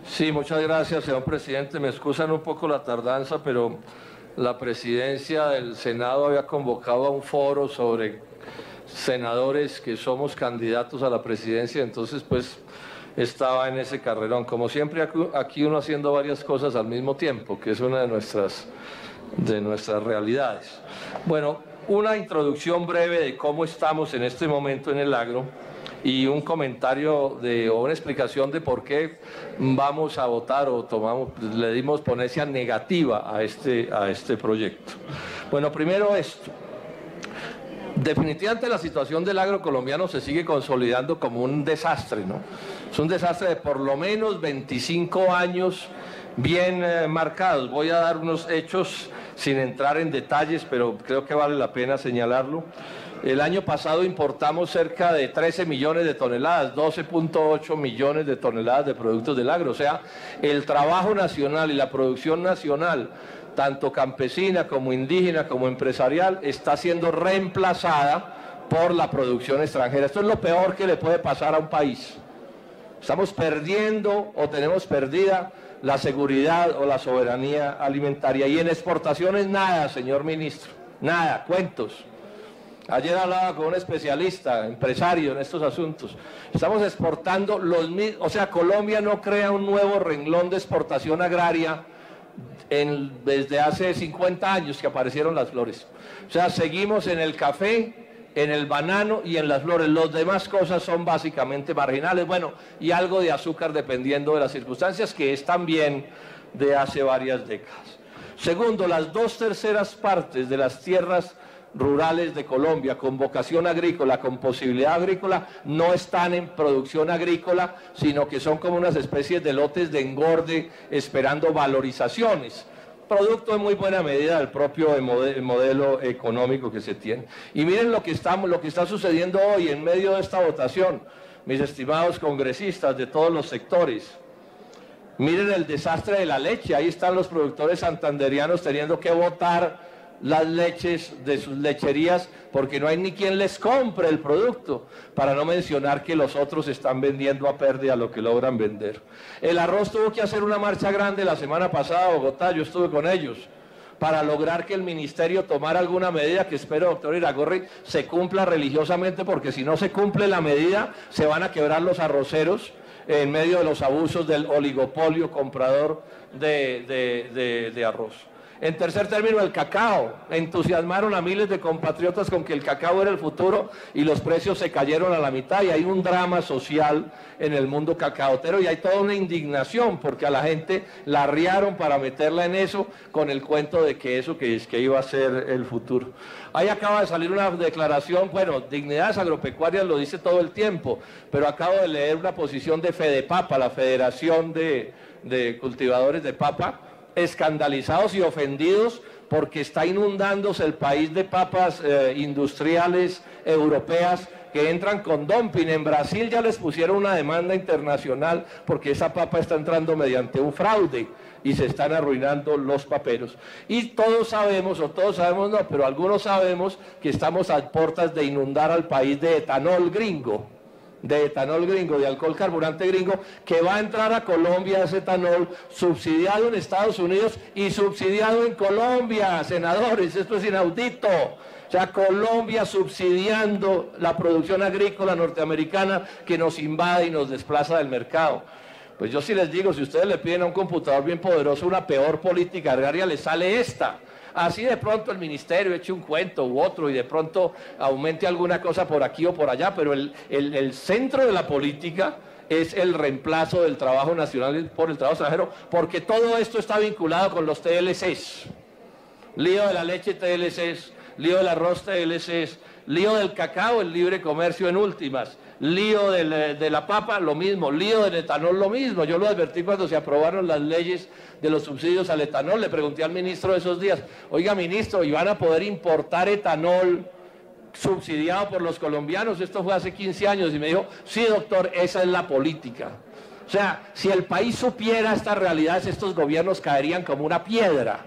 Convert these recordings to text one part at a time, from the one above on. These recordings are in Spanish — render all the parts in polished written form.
Sí, muchas gracias, señor presidente. Me excusan un poco la tardanza, pero la presidencia del Senado había convocado a un foro sobre senadores que somos candidatos a la presidencia, entonces pues estaba en ese carrerón. Como siempre, aquí uno haciendo varias cosas al mismo tiempo, que es una de nuestras realidades. Bueno, una introducción breve de cómo estamos en este momento en el agro y un comentario o una explicación de por qué vamos a votar o le dimos ponencia negativa a este proyecto. Bueno, primero esto. Definitivamente la situación del agro colombiano se sigue consolidando como un desastre, ¿no? Es un desastre de por lo menos 25 años bien marcados. Voy a dar unos hechos sin entrar en detalles, pero creo que vale la pena señalarlo. El año pasado importamos cerca de 13 millones de toneladas, 12.8 millones de toneladas de productos del agro. O sea, el trabajo nacional y la producción nacional, tanto campesina como indígena como empresarial, está siendo reemplazada por la producción extranjera. Esto es lo peor que le puede pasar a un país. Estamos perdiendo o tenemos perdida la seguridad o la soberanía alimentaria. Y en exportaciones nada, señor ministro, nada, cuentos. Ayer hablaba con un especialista, empresario en estos asuntos. Estamos exportando los mismos, o sea, Colombia no crea un nuevo renglón de exportación agraria desde hace 50 años que aparecieron las flores. O sea, seguimos en el café, en el banano y en las flores. Las demás cosas son básicamente marginales. Bueno, y algo de azúcar dependiendo de las circunstancias, que es también de hace varias décadas. Segundo, las 2/3 partes de las tierras rurales de Colombia con vocación agrícola, con posibilidad agrícola, no están en producción agrícola, sino que son como unas especies de lotes de engorde esperando valorizaciones, producto en muy buena medida del propio modelo económico que se tiene. Y miren lo que está sucediendo hoy en medio de esta votación, mis estimados congresistas de todos los sectores. Miren el desastre de la leche. Ahí están los productores santanderianos teniendo que votar las leches de sus lecherías porque no hay ni quien les compre el producto, para no mencionar que los otros están vendiendo a pérdida lo que logran vender. El arroz tuvo que hacer una marcha grande la semana pasada a Bogotá, yo estuve con ellos, para lograr que el ministerio tomara alguna medida que espero, doctor Iragorri, se cumpla religiosamente, porque si no se cumple la medida se van a quebrar los arroceros en medio de los abusos del oligopolio comprador de arroz. En tercer término, el cacao. Entusiasmaron a miles de compatriotas con que el cacao era el futuro y los precios se cayeron a la mitad, y hay un drama social en el mundo cacaotero y hay toda una indignación porque a la gente la arriaron para meterla en eso con el cuento de que eso que iba a ser el futuro. Ahí acaba de salir una declaración, bueno, Dignidades Agropecuarias lo dice todo el tiempo, pero acabo de leer una posición de Fedepapa, la Federación de Cultivadores de Papa, escandalizados y ofendidos porque está inundándose el país de papas industriales europeas que entran con dumping. En Brasil ya les pusieron una demanda internacional porque esa papa está entrando mediante un fraude y se están arruinando los paperos. Y todos sabemos, o todos sabemos no, pero algunos sabemos que estamos a puertas de inundar al país de etanol gringo, de alcohol carburante gringo, que va a entrar a Colombia, ese etanol subsidiado en Estados Unidos y subsidiado en Colombia, senadores, esto es inaudito. O sea, Colombia subsidiando la producción agrícola norteamericana que nos invade y nos desplaza del mercado. Pues yo sí les digo, si ustedes le piden a un computador bien poderoso una peor política agraria, les sale esta. Así de pronto el ministerio eche un cuento u otro y de pronto aumente alguna cosa por aquí o por allá, pero el centro de la política es el reemplazo del trabajo nacional por el trabajo extranjero, porque todo esto está vinculado con los TLCs. Lío de la leche, TLCs, lío del arroz, TLCs, lío del cacao, el libre comercio en últimas, lío de la papa, lo mismo, lío del etanol, lo mismo. Yo lo advertí cuando se aprobaron las leyes de los subsidios al etanol. Le pregunté al ministro de esos días, oiga ministro, ¿y van a poder importar etanol subsidiado por los colombianos? Esto fue hace 15 años y me dijo, sí doctor, esa es la política. O sea, si el país supiera estas realidades, estos gobiernos caerían como una piedra.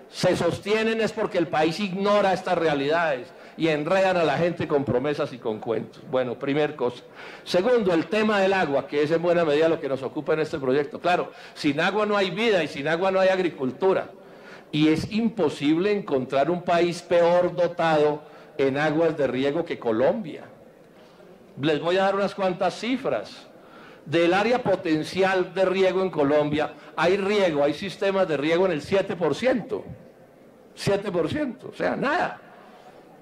Se sostienen es porque el país ignora estas realidades. y enredan a la gente con promesas y con cuentos. Bueno, primer cosa. Segundo, el tema del agua, que es en buena medida lo que nos ocupa en este proyecto. Claro, sin agua no hay vida y sin agua no hay agricultura. Y es imposible encontrar un país peor dotado en aguas de riego que Colombia. Les voy a dar unas cuantas cifras. Del área potencial de riego en Colombia, hay sistemas de riego en el 7%. 7%, o sea, nada.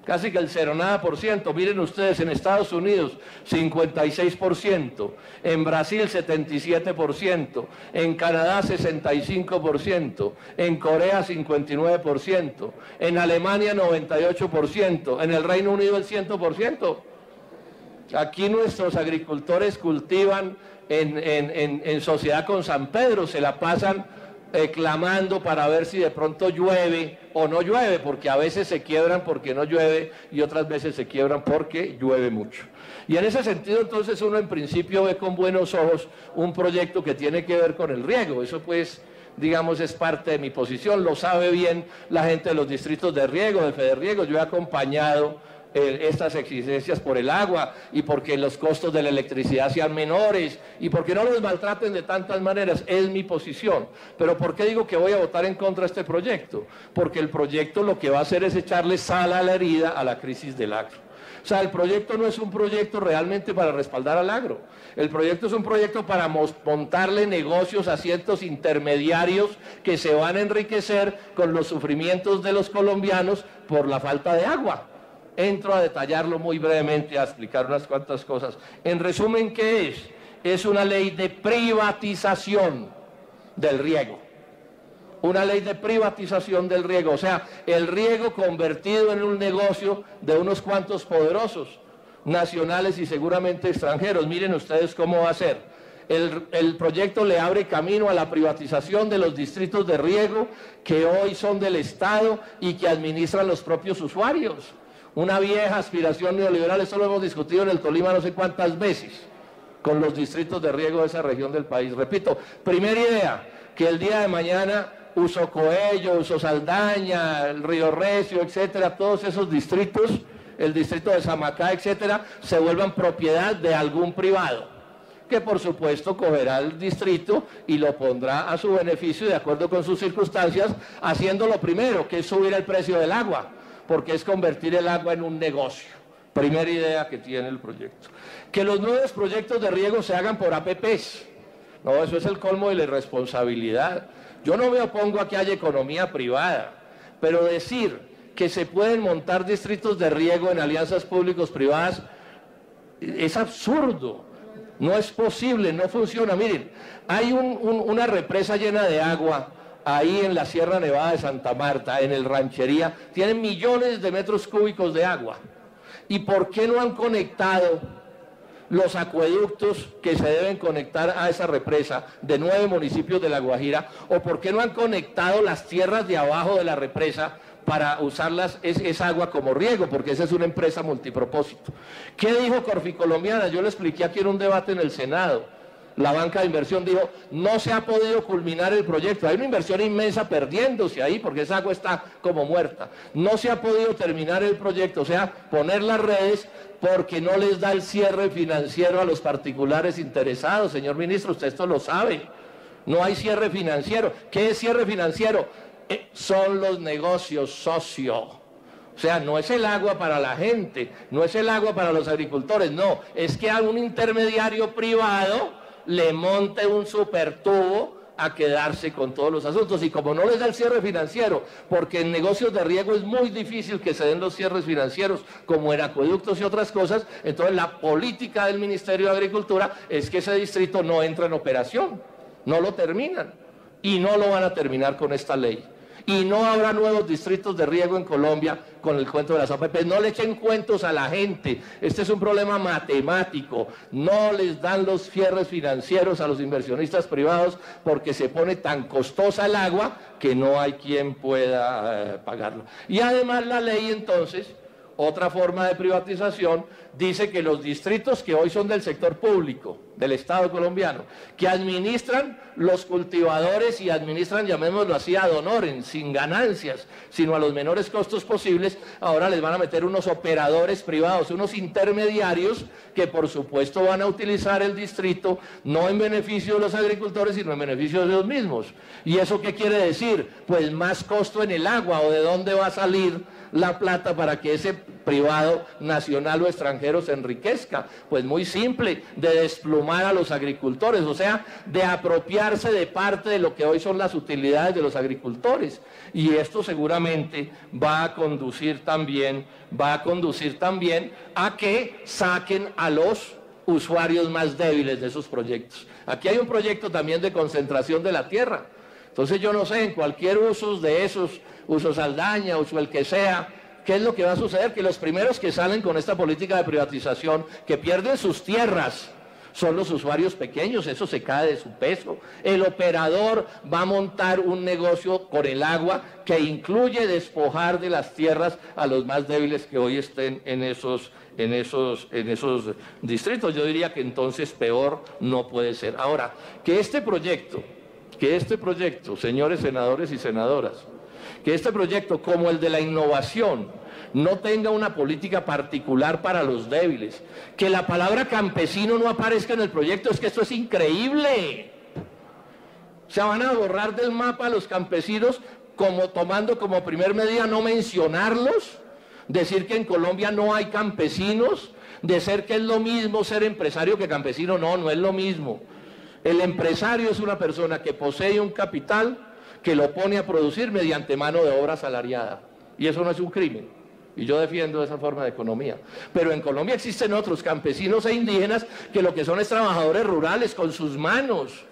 Casi que el cero, nada por ciento. Miren ustedes, en Estados Unidos, 56%, en Brasil, 77%, en Canadá, 65%, en Corea, 59%, en Alemania, 98%, en el Reino Unido, el 100%. Aquí nuestros agricultores cultivan en sociedad con San Pedro, se la pasan clamando para ver si de pronto llueve o no llueve, porque a veces se quiebran porque no llueve y otras veces se quiebran porque llueve mucho. Y en ese sentido, entonces, uno en principio ve con buenos ojos un proyecto que tiene que ver con el riego. Eso, pues, digamos, es parte de mi posición, lo sabe bien la gente de los distritos de riego, de Federriego. Yo he acompañado estas exigencias por el agua y porque los costos de la electricidad sean menores y porque no los maltraten de tantas maneras, es mi posición. Pero ¿por qué digo que voy a votar en contra de este proyecto? Porque el proyecto lo que va a hacer es echarle sal a la herida a la crisis del agro. O sea, el proyecto no es un proyecto realmente para respaldar al agro. El proyecto es un proyecto para montarle negocios a ciertos intermediarios que se van a enriquecer con los sufrimientos de los colombianos por la falta de agua. Entro a detallarlo muy brevemente, a explicar unas cuantas cosas. En resumen, ¿qué es? Es una ley de privatización del riego. Una ley de privatización del riego, o sea, el riego convertido en un negocio de unos cuantos poderosos, nacionales y seguramente extranjeros. Miren ustedes cómo va a ser. El proyecto le abre camino a la privatización de los distritos de riego que hoy son del Estado y que administran los propios usuarios. Una vieja aspiración neoliberal, esto lo hemos discutido en el Tolima no sé cuántas veces, con los distritos de riego de esa región del país. Repito, primera idea, que el día de mañana Uso Coello, Uso Saldaña, el Río Recio, etcétera, todos esos distritos, el distrito de Samacá, etcétera, se vuelvan propiedad de algún privado, que por supuesto cogerá el distrito y lo pondrá a su beneficio de acuerdo con sus circunstancias, haciendo lo primero, que es subir el precio del agua, porque es convertir el agua en un negocio. Primera idea que tiene el proyecto. Que los nuevos proyectos de riego se hagan por APPs. No, eso es el colmo de la irresponsabilidad. Yo no me opongo a que haya economía privada, pero decir que se pueden montar distritos de riego en alianzas públicos-privadas es absurdo. No es posible, no funciona. Miren, hay una represa llena de agua ahí en la Sierra Nevada de Santa Marta, en el Ranchería, tienen millones de metros cúbicos de agua. ¿Y por qué no han conectado los acueductos que se deben conectar a esa represa de 9 municipios de La Guajira? ¿O por qué no han conectado las tierras de abajo de la represa para usarlas, esa agua como riego? Porque esa es una empresa multipropósito. ¿Qué dijo Corficolombiana? Yo lo expliqué aquí en un debate en el Senado. La banca de inversión dijo, no se ha podido culminar el proyecto, hay una inversión inmensa perdiéndose ahí porque esa agua está como muerta. No se ha podido terminar el proyecto, o sea, poner las redes porque no les da el cierre financiero a los particulares interesados. Señor ministro, usted esto lo sabe, no hay cierre financiero. ¿Qué es cierre financiero? Son los negocios socio. O sea, no es el agua para la gente, no es el agua para los agricultores, no, es que a un intermediario privado le monte un supertubo a quedarse con todos los asuntos. Y como no les da el cierre financiero, porque en negocios de riego es muy difícil que se den los cierres financieros, como en acueductos y otras cosas, entonces la política del Ministerio de Agricultura es que ese distrito no entra en operación, no lo terminan, y no lo van a terminar con esta ley. Y no habrá nuevos distritos de riego en Colombia con el cuento de las APP. No le echen cuentos a la gente. Este es un problema matemático. No les dan los cierres financieros a los inversionistas privados porque se pone tan costosa el agua que no hay quien pueda pagarlo. Y además la ley entonces otra forma de privatización, dice que los distritos que hoy son del sector público, del Estado colombiano, que administran los cultivadores y administran, llamémoslo así, ad honorem, sin ganancias, sino a los menores costos posibles, ahora les van a meter unos operadores privados, unos intermediarios que por supuesto van a utilizar el distrito no en beneficio de los agricultores, sino en beneficio de ellos mismos. ¿Y eso qué quiere decir? Pues más costo en el agua, o de dónde va a salir la plata para que ese privado nacional o extranjero se enriquezca. Pues muy simple, de desplumar a los agricultores, o sea, de apropiarse de parte de lo que hoy son las utilidades de los agricultores. Y esto seguramente va a conducir también a que saquen a los usuarios más débiles de esos proyectos. Aquí hay un proyecto también de concentración de la tierra. Entonces yo no sé, en cualquier uso de esos, uso Saldaña, uso el que sea, ¿qué es lo que va a suceder? Que los primeros que salen con esta política de privatización, que pierden sus tierras, son los usuarios pequeños, eso se cae de su peso. El operador va a montar un negocio con el agua que incluye despojar de las tierras a los más débiles que hoy estén en esos distritos. Yo diría que entonces peor no puede ser. Ahora, que este proyecto, señores senadores y senadoras, que este proyecto, como el de la innovación, no tenga una política particular para los débiles, que la palabra campesino no aparezca en el proyecto, es que esto es increíble. O sea, van a borrar del mapa a los campesinos, tomando como primer medida no mencionarlos, decir que en Colombia no hay campesinos, decir que es lo mismo ser empresario que campesino. No, no es lo mismo. El empresario es una persona que posee un capital que lo pone a producir mediante mano de obra asalariada. Y eso no es un crimen. Y yo defiendo esa forma de economía. Pero en Colombia existen otros campesinos e indígenas que lo que son es trabajadores rurales con sus manos.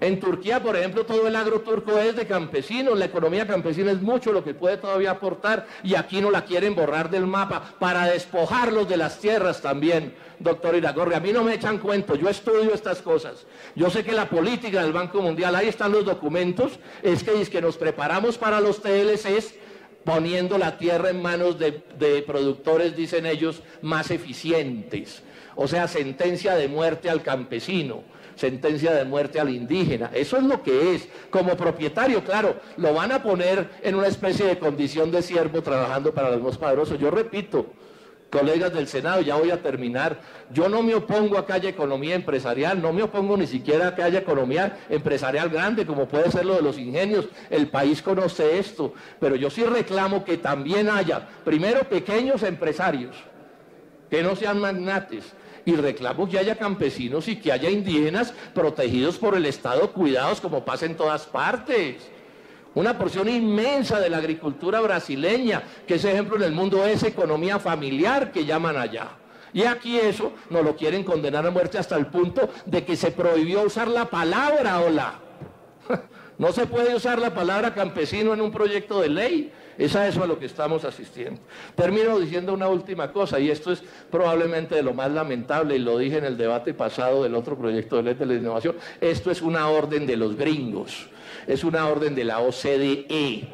En Turquía, por ejemplo, todo el agro turco es de campesinos, la economía campesina es mucho lo que puede todavía aportar, y aquí no la quieren borrar del mapa para despojarlos de las tierras también, doctor Iragorri. A mí no me echan cuento, yo estudio estas cosas. Yo sé que la política del Banco Mundial, ahí están los documentos, es que nos preparamos para los TLCs, poniendo la tierra en manos de productores, dicen ellos, más eficientes. O sea, sentencia de muerte al campesino, sentencia de muerte al indígena. Eso es lo que es. Como propietario, claro, lo van a poner en una especie de condición de siervo trabajando para los más poderosos. Yo repito, colegas del Senado, ya voy a terminar, yo no me opongo a que haya economía empresarial, no me opongo ni siquiera a que haya economía empresarial grande, como puede ser lo de los ingenios, el país conoce esto, pero yo sí reclamo que también haya, primero, pequeños empresarios, que no sean magnates, y reclamo que haya campesinos y que haya indígenas protegidos por el Estado, cuidados como pasa en todas partes. Una porción inmensa de la agricultura brasileña, que ese ejemplo en el mundo es economía familiar que llaman allá. Y aquí eso nos lo quieren condenar a muerte hasta el punto de que se prohibió usar la palabra hola. No se puede usar la palabra campesino en un proyecto de ley. Es a eso a lo que estamos asistiendo. Termino diciendo una última cosa, y esto es probablemente de lo más lamentable, y lo dije en el debate pasado del otro proyecto de ley de la innovación. Esto es una orden de los gringos, es una orden de la OCDE,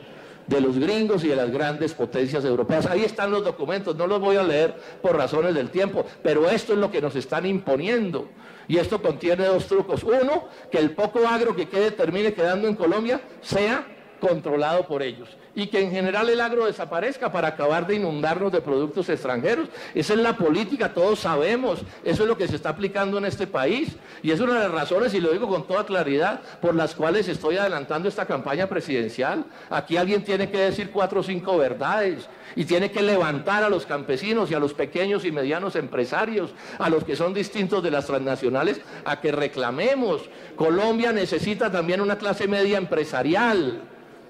de los gringos y de las grandes potencias europeas. Ahí están los documentos, no los voy a leer por razones del tiempo, pero esto es lo que nos están imponiendo. Y esto contiene dos trucos. Uno, que el poco agro que termine quedando en Colombia sea controlado por ellos, y que en general el agro desaparezca para acabar de inundarnos de productos extranjeros. Esa es la política, todos sabemos, eso es lo que se está aplicando en este país, y es una de las razones, y lo digo con toda claridad, por las cuales estoy adelantando esta campaña presidencial. Aquí alguien tiene que decir 4 o 5 verdades, y tiene que levantar a los campesinos y a los pequeños y medianos empresarios, a los que son distintos de las transnacionales, a que reclamemos. Colombia necesita también una clase media empresarial,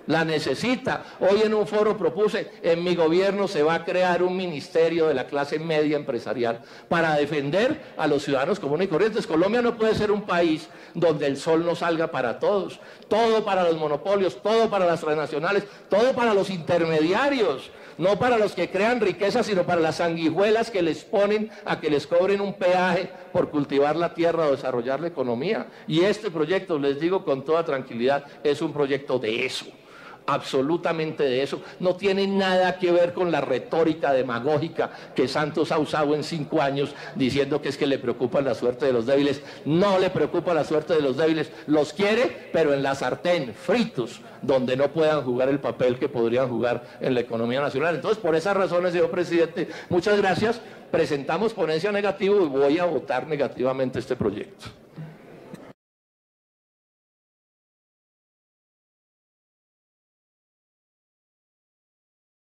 la necesita. Hoy en un foro propuse, en mi gobierno se va a crear un ministerio de la clase media empresarial para defender a los ciudadanos comunes y corrientes. Colombia no puede ser un país donde el sol no salga para todos, todo para los monopolios, todo para las transnacionales, todo para los intermediarios, no para los que crean riqueza, sino para las sanguijuelas que les ponen a que les cobren un peaje por cultivar la tierra o desarrollar la economía. Y este proyecto, les digo con toda tranquilidad, es un proyecto de eso. absolutamente de eso. No tiene nada que ver con la retórica demagógica que Santos ha usado en 5 años diciendo que es que le preocupa la suerte de los débiles. No le preocupa la suerte de los débiles, los quiere, pero en la sartén, fritos, donde no puedan jugar el papel que podrían jugar en la economía nacional. Entonces, por esas razones, señor presidente, muchas gracias. Presentamos ponencia negativa y voy a votar negativamente este proyecto.